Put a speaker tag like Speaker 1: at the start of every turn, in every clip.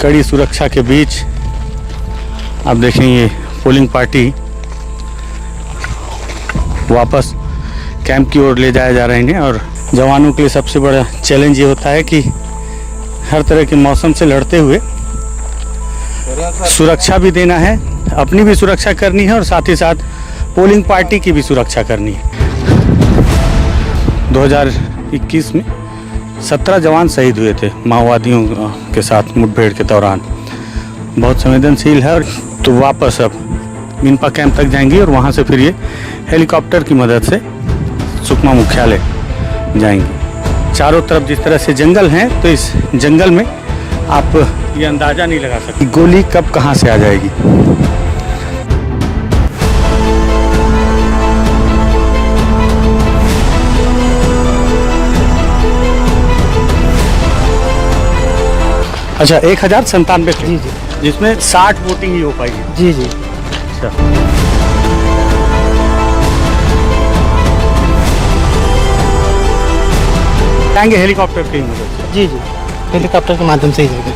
Speaker 1: कड़ी सुरक्षा के बीच आप देखें ये पोलिंग पार्टी वापस कैंप की ओर ले जाए जा रहे हैं। और जवानों के लिए सबसे बड़ा चैलेंज ये होता है कि हर तरह के मौसम से लड़ते हुए सुरक्षा भी देना है, अपनी भी सुरक्षा करनी है और साथ ही साथ पोलिंग पार्टी की भी सुरक्षा करनी है। 2021 में 17 जवान शहीद हुए थे माओवादियों के साथ मुठभेड़ के दौरान। बहुत संवेदनशील है। और तो वापस अब मिनपा कैंप तक जाएंगी और वहाँ से फिर ये हेलीकॉप्टर की मदद से सुकमा मुख्यालय जाएंगी। चारों तरफ जिस तरह से जंगल हैं, तो इस जंगल में आप ये अंदाज़ा नहीं लगा सकते गोली कब कहाँ से आ जाएगी। अच्छा, 1097 थे।
Speaker 2: जी जी
Speaker 1: जिसमें 60 वोटिंग ही हो पाएगी।
Speaker 2: जी जी।
Speaker 1: अच्छा, जाएंगे हेलीकॉप्टर की मदद से।
Speaker 2: जी जी, हेलीकॉप्टर के माध्यम से ही जाएगा।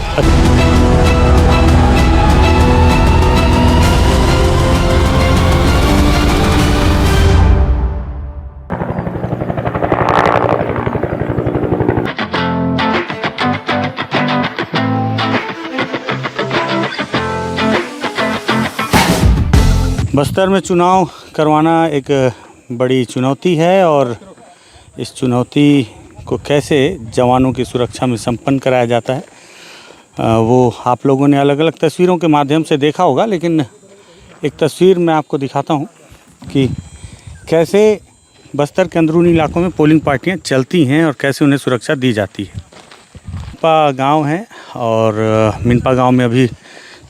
Speaker 1: बस्तर में चुनाव करवाना एक बड़ी चुनौती है और इस चुनौती को कैसे जवानों की सुरक्षा में संपन्न कराया जाता है वो आप लोगों ने अलग अलग तस्वीरों के माध्यम से देखा होगा। लेकिन एक तस्वीर मैं आपको दिखाता हूँ कि कैसे बस्तर के अंदरूनी इलाकों में पोलिंग पार्टियाँ चलती हैं और कैसे उन्हें सुरक्षा दी जाती है। मिनपा गांव है और मिनपा गांव में अभी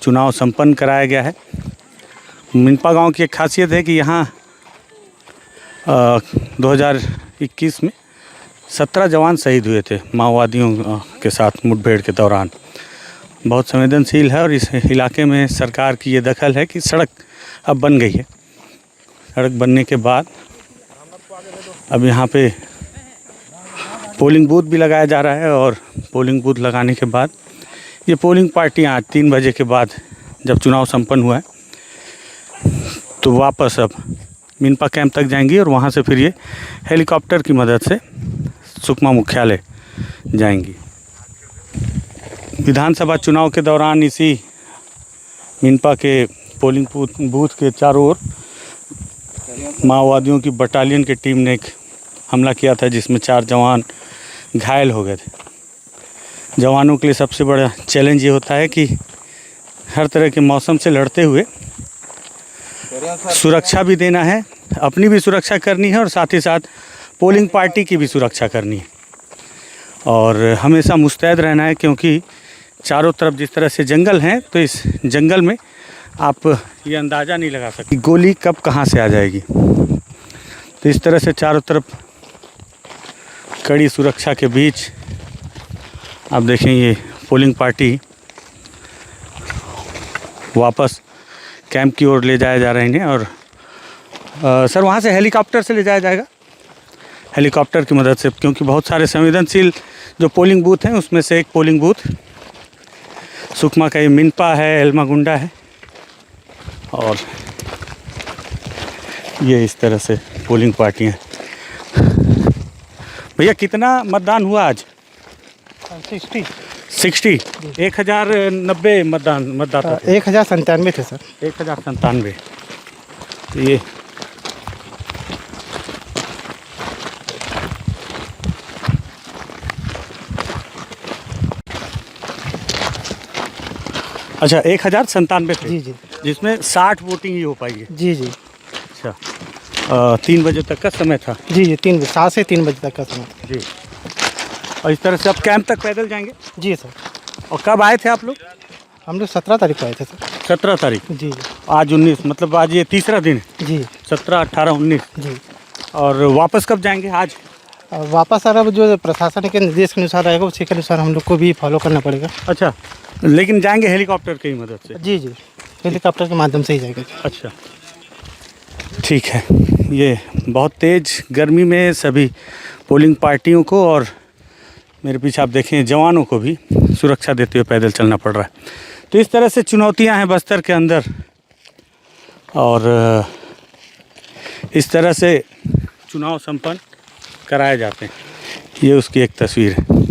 Speaker 1: चुनाव संपन्न कराया गया है। मिनपा गांव की एक खासियत है कि यहाँ 2021 में 17 जवान शहीद हुए थे माओवादियों के साथ मुठभेड़ के दौरान। बहुत संवेदनशील है और इस इलाके में सरकार की ये दखल है कि सड़क अब बन गई है। सड़क बनने के बाद अब यहाँ पे पोलिंग बूथ भी लगाया जा रहा है और पोलिंग बूथ लगाने के बाद ये पोलिंग पार्टियाँ आज 3 बजे के बाद जब चुनाव संपन्न हुआ है तो वापस अब मिनपा कैंप तक जाएंगी और वहाँ से फिर ये हेलीकॉप्टर की मदद से सुकमा मुख्यालय जाएंगी। विधानसभा चुनाव के दौरान इसी मिनपा के पोलिंग बूथ के चारों ओर माओवादियों की बटालियन की टीम ने एक हमला किया था जिसमें 4 जवान घायल हो गए थे। जवानों के लिए सबसे बड़ा चैलेंज ये होता है कि हर तरह के मौसम से लड़ते हुए सुरक्षा भी देना है, अपनी भी सुरक्षा करनी है और साथ ही साथ पोलिंग पार्टी की भी सुरक्षा करनी है। और हमेशा मुस्तैद रहना है क्योंकि चारों तरफ जिस तरह से जंगल हैं, तो इस जंगल में आप ये अंदाज़ा नहीं लगा सकते गोली कब कहाँ से आ जाएगी। तो इस तरह से चारों तरफ कड़ी सुरक्षा के बीच आप देखें ये पोलिंग पार्टी वापस कैंप की ओर ले जाए जा रहे हैं। और सर वहाँ से हेलीकॉप्टर से ले जाया जाएगा, हेलीकॉप्टर की मदद से, क्योंकि बहुत सारे संवेदनशील जो पोलिंग बूथ हैं उसमें से एक पोलिंग बूथ सुकमा का ये मिनपा है, एल्मागुंडा है। और ये इस तरह से पोलिंग पार्टियाँ। भैया कितना मतदान हुआ आज? 60 1090 मतदाता
Speaker 2: 1097 थे सर।
Speaker 1: 1097। ये अच्छा, 1097 थे।
Speaker 2: जी जी।
Speaker 1: जिसमें 60 वोटिंग ही हो पाएगी।
Speaker 2: जी जी।
Speaker 1: अच्छा, 3 बजे तक का समय था।
Speaker 2: जी जी, 7 से 3 बजे तक का समय था।
Speaker 1: जी। और इस तरह से आप कैंप तक पैदल जाएंगे?
Speaker 2: जी सर।
Speaker 1: और कब आए थे आप लोग?
Speaker 2: हम लोग 17 तारीख को आए थे सर।
Speaker 1: 17 तारीख।
Speaker 2: जी जी।
Speaker 1: आज 19, मतलब आज ये तीसरा दिन है।
Speaker 2: जी।
Speaker 1: 17, 18, 19।
Speaker 2: जी।
Speaker 1: और वापस कब जाएंगे आज?
Speaker 2: वापस सर अब जो प्रशासन के निर्देश के अनुसार रहेगा उसी के अनुसार हम लोग को भी फॉलो करना पड़ेगा।
Speaker 1: अच्छा, लेकिन जाएंगे हेलीकॉप्टर की मदद से?
Speaker 2: जी जी, हेलीकॉप्टर के माध्यम से ही जाएगा।
Speaker 1: अच्छा, ठीक है। ये बहुत तेज़ गर्मी में सभी पोलिंग पार्टियों को और मेरे पीछे आप देखें जवानों को भी सुरक्षा देते हुए पैदल चलना पड़ रहा है। तो इस तरह से चुनौतियां हैं बस्तर के अंदर, और इस तरह से चुनाव संपन्न कराए जाते हैं। ये उसकी एक तस्वीर है।